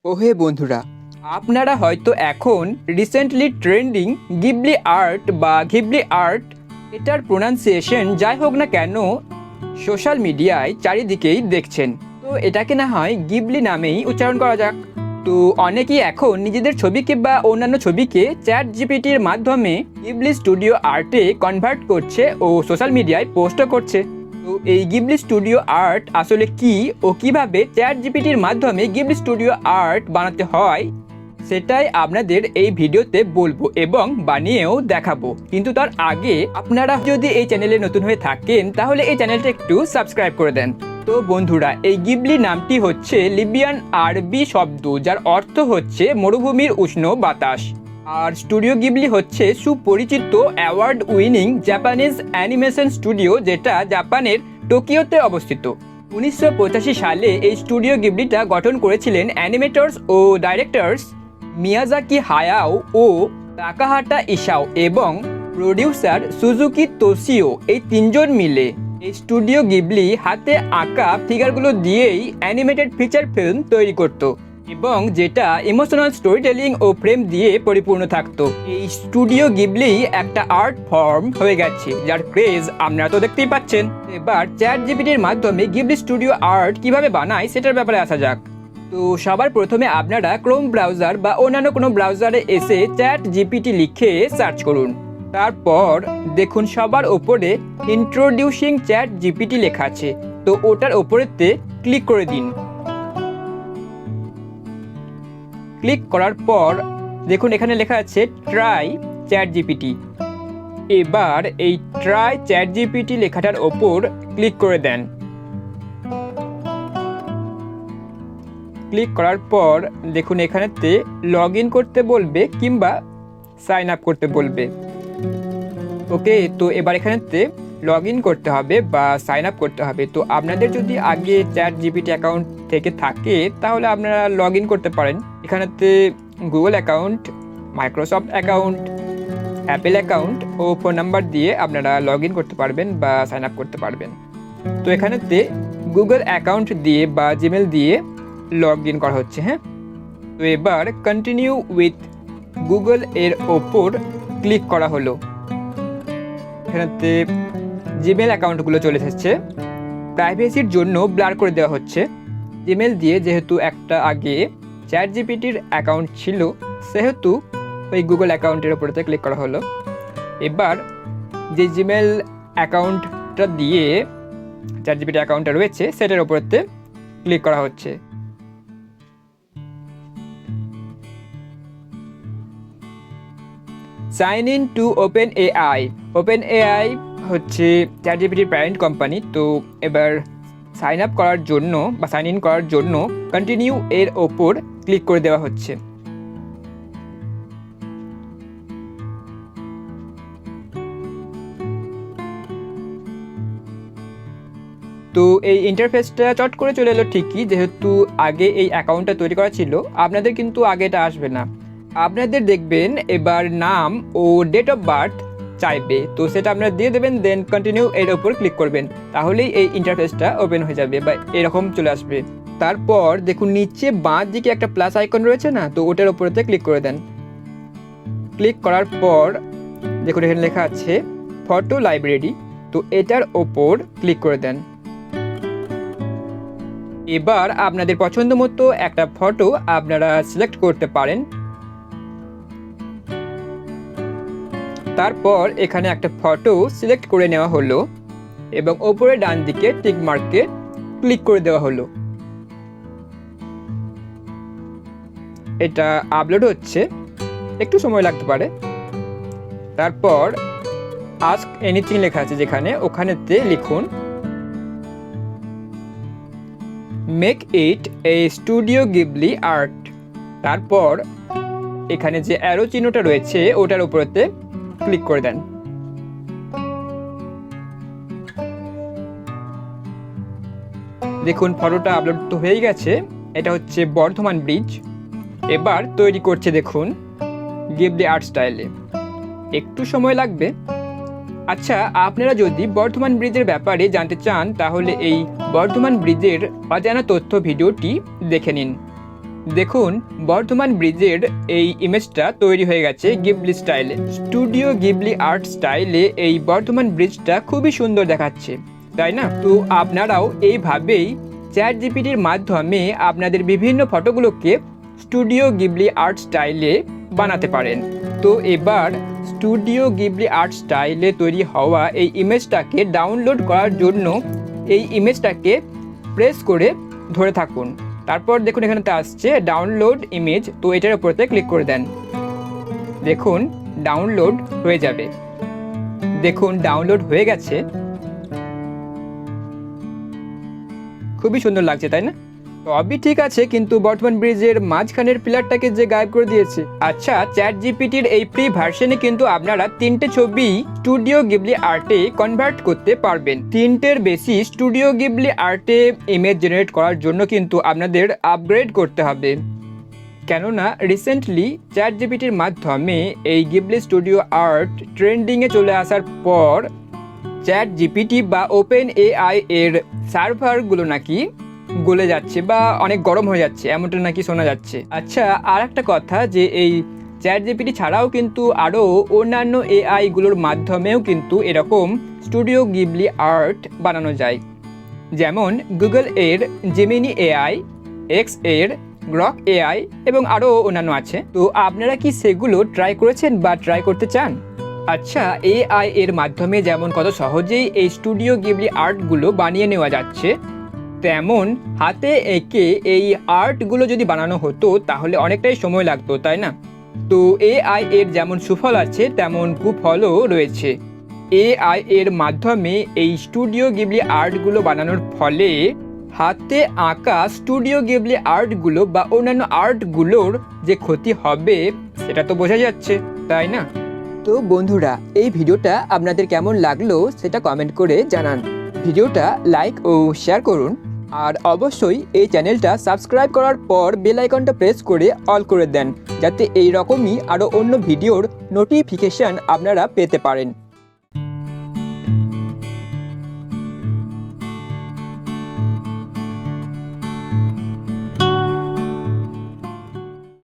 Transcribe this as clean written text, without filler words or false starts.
ওহে বন্ধুরা, আপনারা হয়তো এখন রিসেন্টলি ট্রেন্ডিং গিবলি আর্ট বা ঘিবলি আর্ট এটার প্রোনাউন্সিয়েশন যাই হোক না কেন সোশ্যাল মিডিয়ায় চারিদিকেই দেখছেন। তো এটাকে না হয় গিবলি নামেই উচ্চারণ করা যাক। তো অনেকেই এখন নিজেদের ছবিকে বা অন্যান্য ছবিকে চ্যাট জিপিটির মাধ্যমে গিবলি স্টুডিও আর্টে কনভার্ট করছে ও সোশ্যাল মিডিয়ায় পোস্টও করছে। তো এই গিবলি স্টুডিও আর্ট আসলে কি ও কিভাবে চ্যাট জিপিটির মাধ্যমে গিবলি স্টুডিও আর্ট বানাতে হয় সেটাই আপনাদের এই ভিডিওতে বলবো এবং বানিয়েও দেখাবো। কিন্তু তার আগে আপনারা যদি এই চ্যানেলে নতুন হয়ে থাকেন তাহলে এই চ্যানেলটা একটু সাবস্ক্রাইব করে দেন। তো বন্ধুরা, এই গিবলি নামটি হচ্ছে লিবিয়ান আরবি শব্দ যার অর্থ হচ্ছে মরুভূমির উষ্ণ বাতাস। আর স্টুডিও গিবলি হচ্ছে সুপরিচিত award winning Japanese animation studio যেটা জাপানের টোকিওতে অবস্থিত। 1985 সালে এই স্টুডিও গিবলিটা গঠন করেছিলেন অ্যানিমেটরস ও ডাইরেক্টরস মিয়াজাকি হায়াও ও তাকাহাটা ইসাও এবং প্রডিউসার সুজুকি তোশিও, এই তিনজন মিলে এই স্টুডিও গিবলি হাতে আঁকা ফিগারগুলো দিয়েই অ্যানিমেটেড ফিচার ফিল্ম তৈরি করত এবং যেটা ইমোশনাল স্টোরি টেলিং ও প্রেম দিয়ে পরিপূর্ণ থাকতো। এই স্টুডিও গিবলি একটা আর্ট ফর্ম হয়ে গেছে যার ক্রেজ আপনারা তো দেখতেই পাচ্ছেন। এবার চ্যাট জিপিটির মাধ্যমে গিবলি স্টুডিও আর্ট কিভাবে বানায় সেটার ব্যাপারে আসা যাক। তো সবার প্রথমে আপনারা ক্রোম ব্রাউজার বা অন্যান্য কোনো ব্রাউজারে এসে চ্যাট জিপিটি লিখে সার্চ করুন। তারপর দেখুন সবার ওপরে ইন্ট্রোডিউসিং চ্যাট জিপিটি লেখা আছে, তো ওটার ওপরেতে ক্লিক করে দিন। ক্লিক করার পর দেখুন এখানে লেখা আছে ট্রাই চ্যাট জিপিটি। এবার এই ট্রাই চ্যাট জিপিটি লেখাটার ওপর ক্লিক করে দেন। ক্লিক করার পর দেখুন এখানেতে লগ ইন করতে বলবে কিংবা সাইন আপ করতে বলবে। ওকে, তো এবার এখানেতে লগ ইন করতে হবে বা সাইন আপ করতে হবে। তো আপনাদের যদি আগে চ্যাট জিপিটি অ্যাকাউন্ট থেকে থাকে তাহলে আপনারা লগ ইন করতে পারেন। এখানেতে Google account, Microsoft account, Apple account ও ফোন নাম্বার দিয়ে আপনারা লগ ইন করতে পারবেন বা সাইন আপ করতে পারবেন। তো এখানেতে গুগল অ্যাকাউন্ট দিয়ে বা জিমেল দিয়ে লগ ইন করা হচ্ছে। হ্যাঁ, তো এবার কন্টিনিউ উইথ গুগল এর ওপর ক্লিক করা হলো। এখানেতে জিমেল অ্যাকাউন্টগুলো চলে এসেছে। প্রাইভেসির জন্য ব্লার করে দেওয়া হচ্ছে। জিমেল দিয়ে যেহেতু একটা আগে চ্যাট জিপিটির অ্যাকাউন্ট ছিল সেহেতু ওই গুগল অ্যাকাউন্টের ওপরেতে ক্লিক করা হলো। এবার যে জিমেল অ্যাকাউন্টটা দিয়ে চ্যাট জিপিটি অ্যাকাউন্টটা রয়েছে সেটার ওপরেতে ক্লিক করা হচ্ছে। Sign in to OpenAI. OpenAI হচ্ছে চ্যাট জিপিটির প্যারেন্ট কোম্পানি। তো এবার সাইন আপ করার জন্য বা সাইন ইন করার জন্য কন্টিনিউ এর ওপর ক্লিক করে দেওয়া হচ্ছে। তো এই ইন্টারফেসটা চট করে চলে এলো ঠিকই, যেহেতু আগে এই অ্যাকাউন্টটা তৈরি করা ছিল। আপনাদের কিন্তু আগে এটা আসবে না। আপনাদের দেখবেন এবার নাম ও ডেট অফ বার্থ চাইবে, তো সেটা আপনারা দিয়ে দেবেন, দেন কন্টিনিউ এর ওপর ক্লিক করবেন। তাহলেই এই ইন্টারফেসটা ওপেন হয়ে যাবে বা এরকম চলে আসবে। তারপর দেখুন নিচে বাঁ দিকে একটা প্লাস আইকন রয়েছে না, তো ওটার ওপরেতে ক্লিক করে দেন। ক্লিক করার পর দেখুন এখানে লেখা আছে ফটো লাইব্রেরি, তো এটার ওপর ক্লিক করে দেন। এবার আপনাদের পছন্দ মতো একটা ফটো আপনারা সিলেক্ট করতে পারেন। তারপর এখানে একটা ফটো সিলেক্ট করে নেওয়া হলো এবং ওপরে ডান দিকে টিক মার্কে ক্লিক করে দেওয়া হলো। এটা আপলোড হচ্ছে, একটু সময় লাগতে পারে। তারপর আস্ক এনিথিং লেখা আছে যেখানে, ওখানেতে লিখুন make it A studio Ghibli art. তারপর এখানে যে অ্যারো চিহ্নটা রয়েছে ওটার উপরেতে ক্লিক করে দেন। দেখুন ফটোটা আপলোড তো হয়ে গেছে। এটা হচ্ছে বর্ধমান ব্রিজ। এবার তৈরি করছে দেখুন গিবলি আর্ট স্টাইলে, একটু সময় লাগবে। আচ্ছা, আপনারা যদি বর্ধমান ব্রিজের ব্যাপারে জানতে চান তাহলে এই বর্ধমান ব্রিজের অজানা তথ্য ভিডিওটি দেখে নিন। দেখুন বর্ধমান ব্রিজের এই ইমেজটা তৈরি হয়ে গেছে গিবলি স্টাইলে। স্টুডিও গিবলি আর্ট স্টাইলে এই বর্ধমান ব্রিজটা খুবই সুন্দর দেখাচ্ছে, তাই না? তো আপনারাও এইভাবেই চ্যাট জিপিটির মাধ্যমে আপনাদের বিভিন্ন ফটোগুলোকে স্টুডিও গিবলি আর্ট স্টাইলে বানাতে পারেন। তো এবার স্টুডিও গিবলি আর্ট স্টাইলে তৈরি হওয়া এই ইমেজটাকে ডাউনলোড করার জন্য এই ইমেজটাকে প্রেস করে ধরে থাকুন। তারপর দেখুন এখানেতে আসছে ডাউনলোড ইমেজ, তো এটার উপরতে ক্লিক করে দেন। দেখুন ডাউনলোড হয়ে যাবে। দেখুন ডাউনলোড হয়ে গেছে। খুবই সুন্দর লাগছে, তাই না? সবই ঠিক আছে, কিন্তু বর্ধমান ব্রিজের মাঝখানের পিলারটাকে যে গায়েব করে দিয়েছে। আচ্ছা, চ্যাট জিপিটির এই ফ্রি ভার্সনে কিন্তু আপনারা 3টে ছবি স্টুডিও গিবলি আর্টে কনভার্ট করতে পারবেন। 3টের বেশি স্টুডিও গিবলি আর্টে ইমেজ জেনারেট করার জন্য কিন্তু আপনাদের আপগ্রেড করতে হবে, কেননা রিসেন্টলি চ্যাট জিপিটির মাধ্যমে এই গিবলি স্টুডিও আর্ট ট্রেন্ডিংয়ে চলে আসার পর চ্যাট জিপিটি বা ওপেন এআই এর সার্ভারগুলো নাকি গলে যাচ্ছে বা অনেক গরম হয়ে যাচ্ছে, এমনটা নাকি শোনা যাচ্ছে। আচ্ছা, আর একটা কথা, যে এই চ্যাট জিপিটি ছাড়াও কিন্তু আরও অন্যান্য এআইগুলোর মাধ্যমেও কিন্তু এরকম স্টুডিও গিবলি আর্ট বানানো যায়। যেমন গুগল এর জেমিনি এআই, এক্স এর গ্রক এআই এবং আরও অন্যান্য আছে। তো আপনারা কি সেগুলো ট্রাই করেছেন বা ট্রাই করতে চান? আচ্ছা, এআই এর মাধ্যমে যেমন কত সহজেই এই স্টুডিও গিবলি আর্টগুলো বানিয়ে নেওয়া যাচ্ছে, তেমন হাতে এঁকে এই আর্টগুলো যদি বানানো হতো তাহলে অনেকটাই সময় লাগতো, তাই না? তো এআই এর যেমন সুফল আছে তেমন কুফলও রয়েছে। এআই এর মাধ্যমে এই স্টুডিও গিবলি আর্টগুলো বানানোর ফলে হাতে আঁকা স্টুডিও গিবলি আর্টগুলো বা অন্যান্য আর্টগুলোর যে ক্ষতি হবে সেটা তো বোঝা যাচ্ছে, তাই না? তো বন্ধুরা, এই ভিডিওটা আপনাদের কেমন লাগলো সেটা কমেন্ট করে জানান। ভিডিওটা লাইক ও শেয়ার করুন, আর অবশ্যই এই চ্যানেলটা সাবস্ক্রাইব করার পর বেল আইকনটা প্রেস করে অল করে দেন, যাতে এই রকমই আরও অন্য ভিডিওর নোটিফিকেশান আপনারা পেতে পারেন।